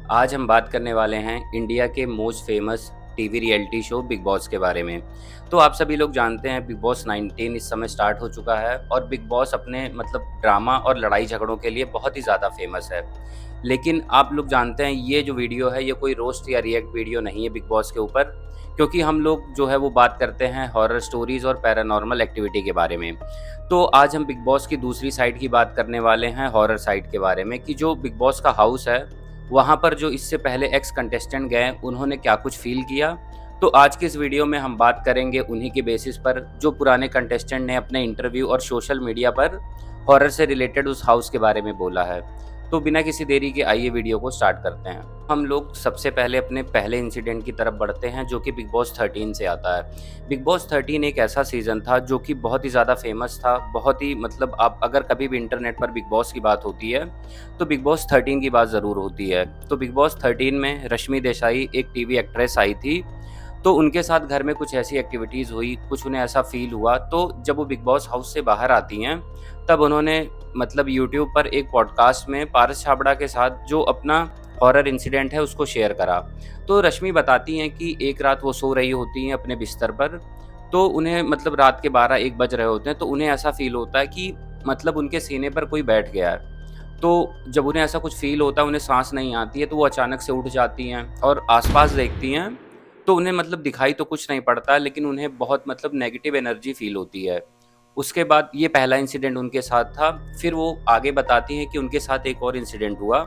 आज हम बात करने वाले हैं इंडिया के most famous TV reality show big boss के बारे में। तो आप सभी लोग जानते हैं बिग बॉस 19 इस समय स्टार्ट हो चुका है और बिग बॉस अपने ड्रामा और लड़ाई झगड़ों के लिए बहुत ही ज़्यादा फेमस है। लेकिन आप लोग जानते हैं ये जो वीडियो है ये कोई रोस्ट या रिएक्ट वीडियो नहीं है बिग बॉस के ऊपर, क्योंकि हम लोग जो है वो बात करते हैं हॉरर स्टोरीज़ और पैरानॉर्मल एक्टिविटी के बारे में। तो आज हम बिग बॉस की दूसरी साइड की बात करने वाले हैं, हॉरर साइड के बारे में, कि जो बिग बॉस का हाउस है वहाँ पर जो इससे पहले एक्स कंटेस्टेंट गए उन्होंने क्या कुछ फ़ील किया। तो आज की इस वीडियो में हम बात करेंगे उन्हीं के बेसिस पर जो पुराने कंटेस्टेंट ने अपने इंटरव्यू और सोशल मीडिया पर हॉरर से रिलेटेड उस हाउस के बारे में बोला है। तो बिना किसी देरी के आइए वीडियो को स्टार्ट करते हैं। हम लोग सबसे पहले अपने पहले इंसिडेंट की तरफ बढ़ते हैं जो कि बिग बॉस 13 से आता है। बिग बॉस 13 एक ऐसा सीज़न था जो कि बहुत ही ज़्यादा फेमस था, बहुत ही आप अगर कभी भी इंटरनेट पर बिग बॉस की बात होती है तो बिग बॉस 13 की बात ज़रूर होती है। तो बिग बॉस 13 में रश्मि देसाई एक टीवी एक्ट्रेस आई थी। तो उनके साथ घर में कुछ ऐसी एक्टिविटीज़ हुई, कुछ उन्हें ऐसा फ़ील हुआ, तो जब वो बिग बॉस हाउस से बाहर आती हैं, तब उन्होंने यूट्यूब पर एक पॉडकास्ट में पारस छाबड़ा के साथ जो अपना हॉरर इंसिडेंट है उसको शेयर करा। तो रश्मि बताती हैं कि एक रात वो सो रही होती हैं अपने बिस्तर पर, तो उन्हें रात के 12-1 बज रहे होते हैं, तो उन्हें ऐसा फ़ील होता है कि उनके सीने पर कोई बैठ गया है। तो जब उन्हें ऐसा कुछ फ़ील होता है, उन्हें साँस नहीं आती है, तो वो अचानक से उठ जाती हैं और आस-पास देखती हैं, तो उन्हें दिखाई तो कुछ नहीं पड़ता, लेकिन उन्हें बहुत नेगेटिव एनर्जी फ़ील होती है। उसके बाद ये पहला इंसिडेंट उनके साथ था। फिर वो आगे बताती हैं कि उनके साथ एक और इंसिडेंट हुआ।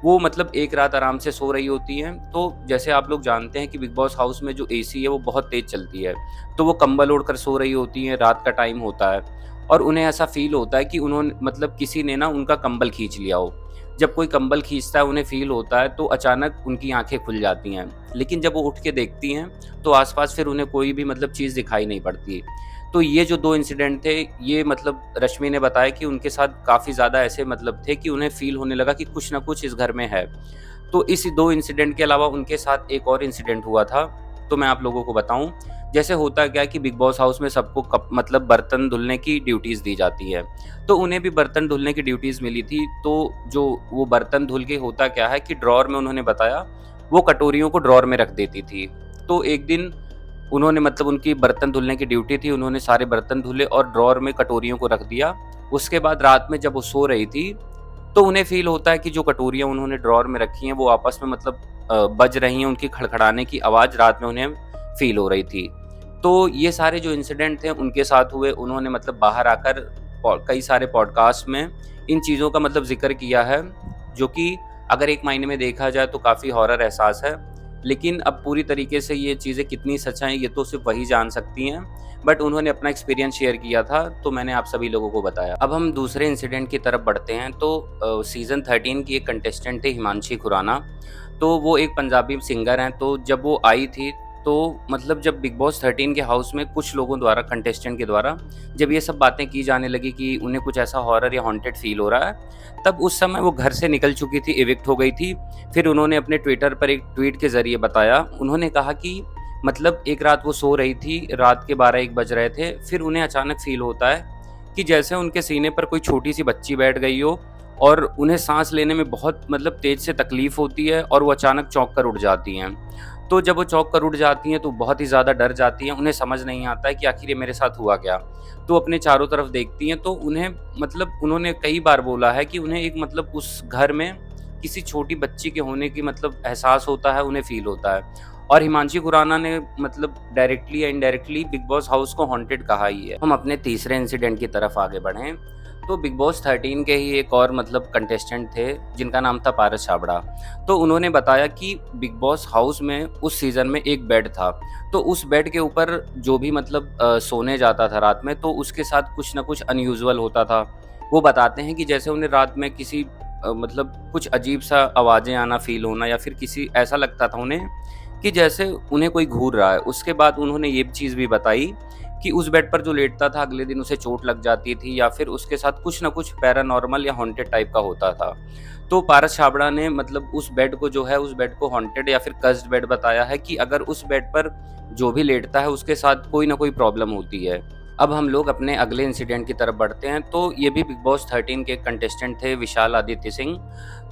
वो एक रात आराम से सो रही होती हैं, तो जैसे आप लोग जानते हैं कि बिग बॉस हाउस में जो एसी है वो बहुत तेज़ चलती है, तो वो कंबल ओढ़कर सो रही होती हैं, रात का टाइम होता है और उन्हें ऐसा फ़ील होता है कि उन्होंने किसी ने ना उनका कंबल खींच लिया हो। जब कोई कंबल खींचता है उन्हें फ़ील होता है, तो अचानक उनकी आँखें खुल जाती हैं, लेकिन जब वो उठ के देखती हैं, तो आस-पास फिर उन्हें कोई भी चीज़ दिखाई नहीं पड़ती। तो ये जो 2 इंसिडेंट थे, ये रश्मि ने बताया कि उनके साथ काफ़ी ज़्यादा ऐसे थे कि उन्हें फ़ील होने लगा कि कुछ न कुछ इस घर में है। तो इस 2 इंसिडेंट के अलावा उनके साथ एक और इंसिडेंट हुआ था, तो मैं आप लोगों को बताऊँ। जैसे होता क्या है कि बिग बॉस हाउस में सबको बर्तन धुलने की ड्यूटीज़ दी जाती है, तो उन्हें भी बर्तन धुलने की ड्यूटीज़ मिली थी। तो जो वो बर्तन धुल के होता क्या है कि ड्रॉवर में उन्होंने बताया, वो कटोरियों को ड्रॉवर में रख देती थी। तो एक दिन उन्होंने उनकी बर्तन धुलने की ड्यूटी थी, उन्होंने सारे बर्तन धुले और ड्रॉवर में कटोरियों को रख दिया। उसके बाद रात में जब वो सो रही थी, तो उन्हें फ़ील होता है कि जो कटोरियाँ उन्होंने ड्रॉवर में रखी हैं, वो आपस में बज रही हैं, उनकी खड़खड़ाने की आवाज़ रात में उन्हें फ़ील हो रही थी। तो ये सारे जो इंसिडेंट थे उनके साथ हुए। उन्होंने बाहर आकर कई सारे पॉडकास्ट में इन चीज़ों का ज़िक्र किया है, जो कि अगर एक मायने में देखा जाए तो काफ़ी हॉरर एहसास है। लेकिन अब पूरी तरीके से ये चीज़ें कितनी सच हैं ये तो सिर्फ़ वही जान सकती हैं। बट उन्होंने अपना एक्सपीरियंस शेयर किया था, तो मैंने आप सभी लोगों को बताया। अब हम दूसरे इंसिडेंट की तरफ बढ़ते हैं। तो सीज़न 13 की एक कंटेस्टेंट थी हिमांशी खुराना। तो वो एक पंजाबी सिंगर हैं। तो जब वो आई थी, तो जब बिग बॉस 13 के हाउस में कुछ लोगों द्वारा, कंटेस्टेंट के द्वारा, जब ये सब बातें की जाने लगी कि उन्हें कुछ ऐसा हॉरर या हॉन्टेड फ़ील हो रहा है, तब उस समय वो घर से निकल चुकी थी, एविक्ट हो गई थी। फिर उन्होंने अपने ट्विटर पर एक ट्वीट के ज़रिए बताया, उन्होंने कहा कि एक रात वो सो रही थी, रात के 12-1 बज रहे थे, फिर उन्हें अचानक फ़ील होता है कि जैसे उनके सीने पर कोई छोटी-सी बच्ची बैठ गई हो और उन्हें साँस लेने में बहुत तेज़ से तकलीफ़ होती है और वो अचानक चौंक कर उठ जाती हैं। तो जब वो चौंक कर उठ जाती हैं तो बहुत ही ज़्यादा डर जाती हैं, उन्हें समझ नहीं आता है कि आखिर ये मेरे साथ हुआ क्या? तो अपने चारों तरफ देखती हैं, तो उन्हें उन्होंने कई बार बोला है कि उन्हें एक उस घर में किसी छोटी बच्ची के होने की एहसास होता है, उन्हें फ़ील होता है। और हिमांशी खुराना ने डायरेक्टली या इनडायरेक्टली बिग बॉस हाउस को हॉन्टेड कहा ही है। हम अपने तीसरे इंसिडेंट की तरफ आगे बढ़ें, तो बिग बॉस 13 के ही एक और कंटेस्टेंट थे जिनका नाम था पारस छाबड़ा। तो उन्होंने बताया कि बिग बॉस हाउस में उस सीज़न में एक बेड था, तो उस बेड के ऊपर जो भी सोने जाता था रात में, तो उसके साथ कुछ न कुछ अनयूजुअल होता था। वो बताते हैं कि जैसे उन्हें रात में किसी कुछ अजीब-सा आवाज़ें आना, फ़ील होना, या फिर किसी ऐसा लगता था उन्हें कि जैसे उन्हें कोई घूर रहा है। उसके बाद उन्होंने ये चीज़ भी बताई कि उस बेड पर जो लेटता था अगले दिन उसे चोट लग जाती थी, या फिर उसके साथ कुछ न कुछ पैरानॉर्मल या हॉन्टेड टाइप का होता था। तो पारस छाबड़ा ने उस बेड को जो है, उस बेड को हॉन्टेड या फिर कर्स्ड बेड बताया है कि अगर उस बेड पर जो भी लेटता है उसके साथ कोई न कोई प्रॉब्लम होती है। अब हम लोग अपने अगले इंसिडेंट की तरफ बढ़ते हैं। तो ये भी बिग बॉस 13 के कंटेस्टेंट थे, विशाल आदित्य सिंह।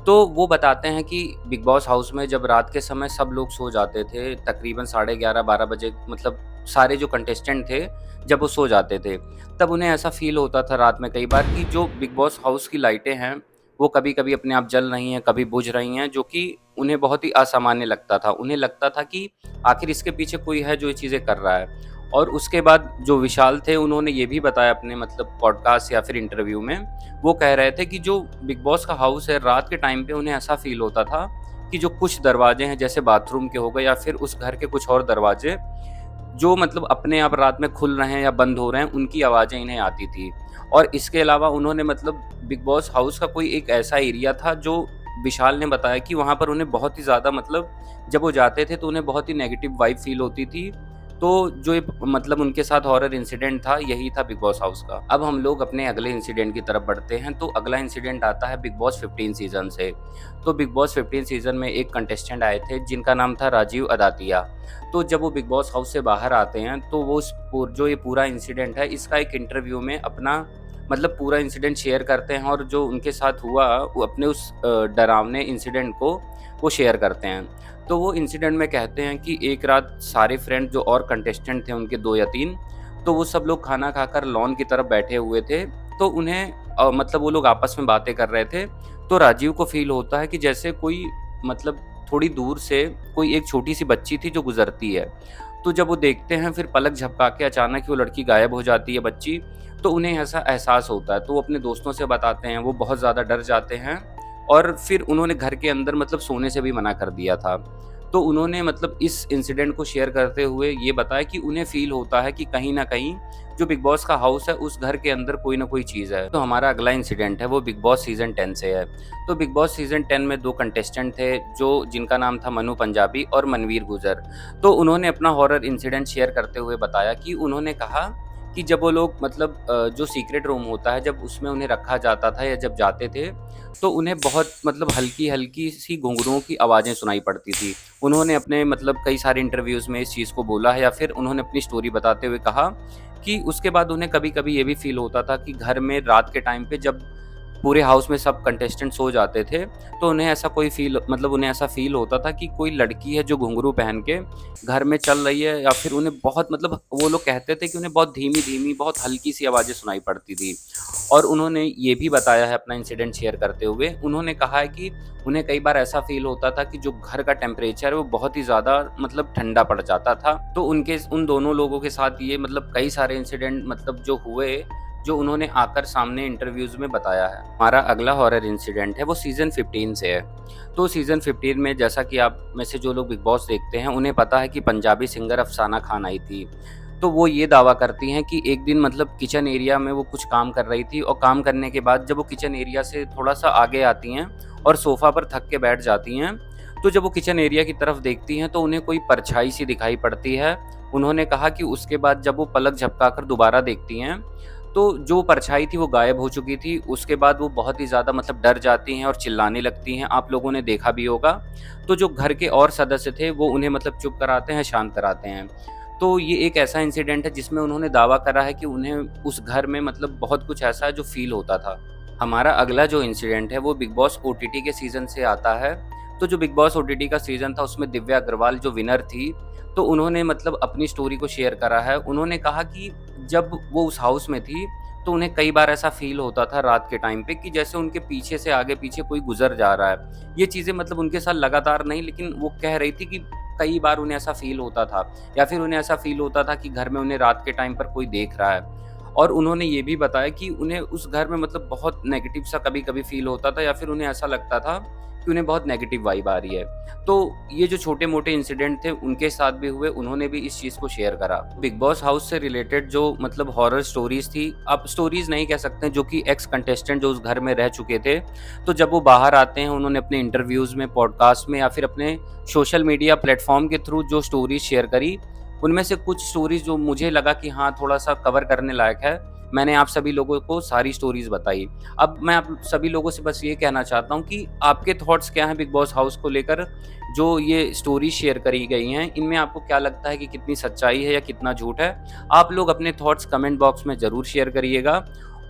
तो वो बताते हैं कि बिग बॉस हाउस में जब रात के समय सब लोग सो जाते थे, तकरीबन साढ़े 11-12 बजे, मतलब सारे जो कंटेस्टेंट थे, जब वो सो जाते थे, तब उन्हें ऐसा फ़ील होता था रात में कई बार कि जो बिग बॉस हाउस की लाइटें हैं, वो कभी-कभी अपने आप जल रही हैं, कभी बुझ रही हैं, जो कि उन्हें बहुत ही असामान्य लगता था। उन्हें लगता था कि आखिर इसके पीछे कोई है जो ये चीज़ें कर रहा है। और उसके बाद जो विशाल थे, उन्होंने ये भी बताया अपने मतलब पॉडकास्ट या फिर इंटरव्यू में, वो कह रहे थे कि जो बिग बॉस का हाउस है, रात के टाइम पे उन्हें ऐसा फ़ील होता था कि जो कुछ दरवाजे हैं, जैसे बाथरूम के हो गए या फिर उस घर के कुछ और दरवाजे, जो मतलब अपने आप रात में खुल रहे हैं या बंद हो रहे हैं, उनकी आवाज़ें इन्हें आती थी। और इसके अलावा उन्होंने मतलब बिग बॉस हाउस का कोई एक ऐसा एरिया था, जो विशाल ने बताया कि वहाँ पर उन्हें बहुत ही ज़्यादा मतलब जब वो जाते थे तो उन्हें बहुत ही नेगेटिव वाइब फ़ील होती थी। तो जो ये मतलब उनके साथ हॉरर इंसिडेंट था, यही था बिग बॉस हाउस का। अब हम लोग अपने अगले इंसिडेंट की तरफ बढ़ते हैं, तो अगला इंसिडेंट आता है बिग बॉस 15 सीज़न से। तो बिग बॉस 15 सीज़न में एक कंटेस्टेंट आए थे जिनका नाम था राजीव अदातिया। तो जब वो बिग बॉस हाउस से बाहर आते हैं, तो वो जो ये पूरा इंसिडेंट है, इसका एक इंटरव्यू में अपना मतलब पूरा इंसिडेंट शेयर करते हैं, और जो उनके साथ हुआ वो अपने उस डरावने इंसिडेंट को वो शेयर करते हैं। तो वो इंसिडेंट में कहते हैं कि एक रात सारे फ्रेंड जो और कंटेस्टेंट थे उनके 2 या 3, तो वो सब लोग खाना खाकर लॉन की तरफ बैठे हुए थे। तो उन्हें मतलब वो लोग आपस में बातें कर रहे थे। तो राजीव को फ़ील होता है कि जैसे कोई मतलब थोड़ी दूर से कोई एक छोटी-सी बच्ची थी जो गुज़रती है। तो जब वो देखते हैं, फिर पलक झपका के अचानक ही वो लड़की गायब हो जाती है, बच्ची। तो उन्हें ऐसा एहसास होता है, तो वो अपने दोस्तों से बताते हैं, वो बहुत ज़्यादा डर जाते हैं, और फिर उन्होंने घर के अंदर मतलब सोने से भी मना कर दिया था। तो उन्होंने मतलब इस इंसिडेंट को शेयर करते हुए ये बताया कि उन्हें फ़ील होता है कि कहीं न कहीं जो बिग बॉस का हाउस है, उस घर के अंदर कोई न कोई चीज़ है। तो हमारा अगला इंसिडेंट है, वो बिग बॉस सीज़न 10 से है। तो बिग बॉस सीज़न 10 में 2 कंटेस्टेंट थे, जो जिनका नाम था मनु पंजाबी और मनवीर गुर्जर। तो उन्होंने अपना हॉरर इंसिडेंट शेयर करते हुए बताया कि उन्होंने कहा कि जब वो लोग मतलब जो सीक्रेट रूम होता है, जब उसमें उन्हें रखा जाता था या जब जाते थे, तो उन्हें बहुत मतलब हल्की-हल्की सी घुंघरुओं की आवाज़ें सुनाई पड़ती थी। उन्होंने अपने मतलब कई सारे इंटरव्यूज़ में इस चीज़ को बोला है, या फिर उन्होंने अपनी स्टोरी बताते हुए कहा कि उसके बाद उन्हें कभी-कभी ये भी फ़ील होता था कि घर में रात के टाइम पे जब पूरे हाउस में सब कंटेस्टेंट सो जाते थे, तो उन्हें ऐसा कोई फ़ील मतलब उन्हें ऐसा फ़ील होता था कि कोई लड़की है जो घुंघरू पहन के घर में चल रही है, या फिर उन्हें बहुत मतलब वो लोग कहते थे कि उन्हें बहुत धीमी-धीमी, बहुत हल्की-सी आवाज़ें सुनाई पड़ती थी। और उन्होंने ये भी बताया है अपना इंसिडेंट शेयर करते हुए, उन्होंने कहा है कि उन्हें कई बार ऐसा फ़ील होता था कि जो घर का टेम्परेचर है वो बहुत ही ज़्यादा मतलब ठंडा पड़ जाता था। तो उनके उन दोनों लोगों के साथ ये मतलब कई सारे इंसिडेंट मतलब जो हुए, जो उन्होंने आकर सामने इंटरव्यूज़ में बताया है। हमारा अगला हॉरर इंसिडेंट है, वो सीज़न 15 से है। तो सीज़न 15 में जैसा कि आप में से जो लोग बिग बॉस देखते हैं, उन्हें पता है कि पंजाबी सिंगर अफ़साना खान आई थी। तो वो ये दावा करती हैं कि एक दिन मतलब किचन एरिया में वो कुछ काम कर रही थी, और काम करने के बाद जब वो किचन एरिया से थोड़ा-सा आगे आती हैं और सोफ़ा पर थक के बैठ जाती हैं, तो जब वो किचन एरिया की तरफ देखती हैं, तो उन्हें कोई परछाई सी दिखाई पड़ती है। उन्होंने कहा कि उसके बाद जब वो पलक झपकाकर दोबारा देखती हैं, तो जो परछाई थी वो गायब हो चुकी थी। उसके बाद वो बहुत ही ज़्यादा मतलब डर जाती हैं और चिल्लाने लगती हैं, आप लोगों ने देखा भी होगा। तो जो घर के और सदस्य थे, वो उन्हें मतलब चुप कराते हैं, शांत कराते हैं। तो ये एक ऐसा इंसिडेंट है जिसमें उन्होंने दावा करा है कि उन्हें उस घर में मतलब बहुत कुछ ऐसा है जो फ़ील होता था। हमारा अगला जो इंसिडेंट है, वो बिग बॉस ओटीटी के सीज़न से आता है। तो जो बिग बॉस ओटीटी का सीज़न था, उसमें दिव्या अग्रवाल जो विनर थी, तो उन्होंने मतलब अपनी स्टोरी को शेयर करा है। उन्होंने कहा कि जब वो उस हाउस में थी, तो उन्हें कई बार ऐसा फ़ील होता था रात के टाइम पे कि जैसे उनके पीछे से आगे-पीछे कोई गुज़र जा रहा है। ये चीज़ें मतलब उनके साथ लगातार नहीं, लेकिन वो कह रही थी कि कई बार उन्हें ऐसा फ़ील होता था, या फिर उन्हें ऐसा फ़ील होता था कि घर में उन्हें रात के टाइम पर कोई देख रहा है। और उन्होंने ये भी बताया कि उन्हें उस घर में मतलब बहुत नेगेटिव सा कभी-कभी फ़ील होता था, या फिर उन्हें ऐसा लगता था कि उन्हें बहुत नेगेटिव वाइब आ रही है। तो ये जो छोटे-मोटे इंसिडेंट थे उनके साथ भी हुए, उन्होंने भी इस चीज़ को शेयर करा। बिग बॉस हाउस से रिलेटेड जो मतलब हॉरर स्टोरीज़ थी, आप स्टोरीज़ नहीं कह सकते, जो कि एक्स कंटेस्टेंट जो उस घर में रह चुके थे, तो जब वो बाहर आते हैं, उन्होंने अपने इंटरव्यूज़ में, पॉडकास्ट में, या फिर अपने सोशल मीडिया प्लेटफ़ॉर्म के थ्रू जो स्टोरीज़ शेयर करी, उनमें से कुछ स्टोरीज़ जो मुझे लगा कि हाँ, थोड़ा-सा कवर करने लायक है, मैंने आप सभी लोगों को सारी स्टोरीज़ बताई। अब मैं आप सभी लोगों से बस ये कहना चाहता हूँ कि आपके थॉट्स क्या हैं बिग बॉस हाउस को लेकर? जो ये स्टोरी शेयर करी गई हैं, इनमें आपको क्या लगता है कि कितनी सच्चाई है या कितना झूठ है? आप लोग अपने थॉट्स कमेंट बॉक्स में ज़रूर शेयर करिएगा,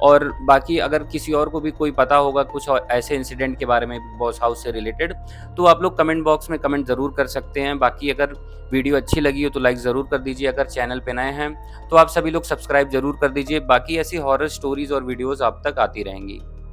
और बाकी अगर किसी और को भी कोई पता होगा कुछ ऐसे इंसिडेंट के बारे में बिग बॉस हाउस से रिलेटेड, तो आप लोग कमेंट बॉक्स में कमेंट ज़रूर कर सकते हैं। बाकी अगर वीडियो अच्छी लगी हो तो लाइक ज़रूर कर दीजिए। अगर चैनल पे नए हैं तो आप सभी लोग सब्सक्राइब ज़रूर कर दीजिए। बाकी ऐसी हॉरर स्टोरीज़ और वीडियोज़ आप तक आती रहेंगी।